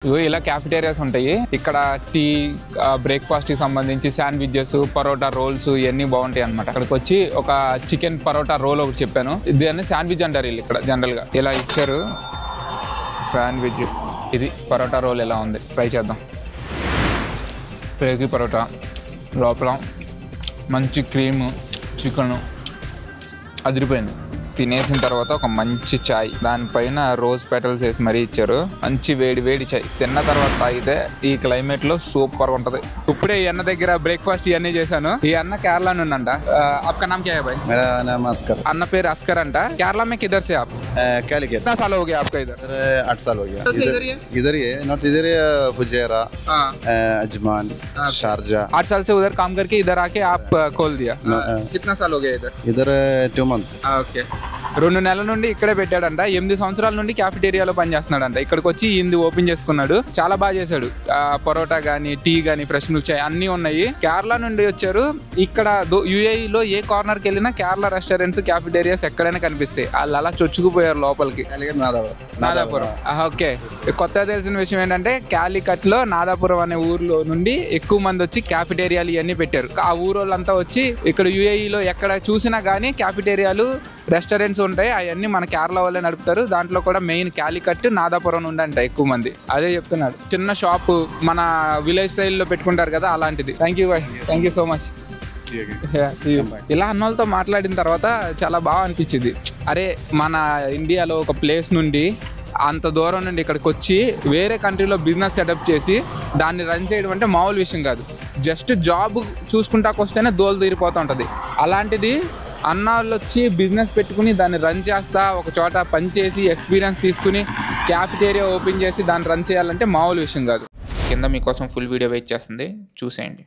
ఇలా క్యాఫెటేరియాస్ ఉంటాయి ఇక్కడ. టీ, బ్రేక్ఫాస్ట్ కి సంబంధించి శాండ్విచెస్, పరోటా రోల్స్ ఇవన్నీ బాగుంటాయి అనమాట. అక్కడికి వచ్చి ఒక చికెన్ పరోటా రోల్ ఒకటి చెప్పాను. దీన్ని శాండ్విచ్ అంటారు వీళ్ళు ఇక్కడ జనరల్ గా. ఇలా ఇచ్చారు శాండ్విచ్. ఇది పరోటా రోల్ ఎలా ఉంది ట్రై చేద్దాం. పేగి పరోటా లోపల మంచి క్రీము, చికెను అదిరిపోయింది. తినేసిన తర్వాత ఒక మంచి చాయ్, దానిపైన రోజ్ పెటల్స్ వేసి మరీ ఇచ్చారు. మంచి వేడి వేడి చాయ్ తిన్న తర్వాత తాగితే ఈ క్లైమేట్ లో సూపర్ ఉంటది. ఇప్పుడే ఈ అన్న దగ్గర బ్రేక్ఫాస్ట్ ఇవన్నీ చేశాను. ఈ అన్న కేరళ నుండి అంట. आपका नाम क्या है भाई? मेरा नाम अस्कर। అన్న పేరు అస్కర్ అంట. కేరళ में किधर से आप? कैलिकट। कितना साल हो गया आपका इधर? 8 साल हो गया। इधर ही है नॉट इधर ही फुजेरा, अजमान, शारजा। 8 साल से उधर काम करके इधर आके आप खोल दिया। कितना साल हो गया इधर? इधर 2 months। ఓకే, 2 నెలల నుండి ఇక్కడే పెట్టాడంట. 8 సంవత్సరాల నుండి క్యాఫెటేరియాలో పనిచేస్తున్నాడంట. ఇక్కడికి వచ్చి ఇది ఓపెన్ చేసుకున్నాడు. చాలా బాగా చేశాడు. పరోటా గానీ, టీ గానీ, ఫ్రెష్ మిల్క్ చాయ్ అన్ని ఉన్నాయి. కేరళ నుండి వచ్చారు. ఇక్కడ యుఏఈలో ఏ కార్నర్కి వెళ్ళినా కేరళ రెస్టారెంట్స్, క్యాఫెటేరియాస్ ఎక్కడైనా కనిపిస్తాయి. వాళ్ళు అలా చొచ్చుకుపోయారు లోపలికి. నాదాపురం. ఓకే, కొత్తగా తెలిసిన విషయం ఏంటంటే క్యాలికట్ లో నాదాపురం అనే ఊర్లో నుండి ఎక్కువ మంది వచ్చి క్యాఫెటేరియాలు ఇవన్నీ పెట్టారు. ఆ ఊరోళ్ళంతా వచ్చి ఇక్కడ యుఏఈలో ఎక్కడ చూసినా కానీ క్యాఫెటేరియాలు, రెస్టారెంట్స్ ఉంటాయి. అవన్నీ మన కేరళ వాళ్ళే నడుపుతారు. దాంట్లో కూడా మెయిన్ క్యాలికట్, నాదాపురం నుండి అంట ఎక్కువ మంది. అదే చెప్తున్నాడు. చిన్న షాప్ మన విలేజ్ స్టైల్లో పెట్టుకుంటారు కదా, అలాంటిది. Thank you boy, thank you so much. ఇలా అన్నోళ్ళతో మాట్లాడిన తర్వాత చాలా బాగా అనిపించింది. అరే మన ఇండియాలో ఒక ప్లేస్ నుండి అంత దూరం నుండి ఇక్కడికి వచ్చి వేరే కంట్రీలో బిజినెస్ సెటప్ చేసి దాన్ని రన్ చేయడం అంటే మామూలు విషయం కాదు. జస్ట్ జాబ్ చూసుకుంటాకు వస్తేనే దోలు తీరిపోతూ ఉంటుంది. అలాంటిది అన్నాళ్ళు వచ్చి బిజినెస్ పెట్టుకుని దాన్ని రన్ చేస్తా ఒక చోట పని చేసి ఎక్స్పీరియన్స్ తీసుకుని క్యాఫెటేరియా ఓపెన్ చేసి దాన్ని రన్ చేయాలంటే మామూలు విషయం కాదు. కింద మీకోసం ఫుల్ వీడియో వెయిట్ చేస్తుంది, చూసేయండి.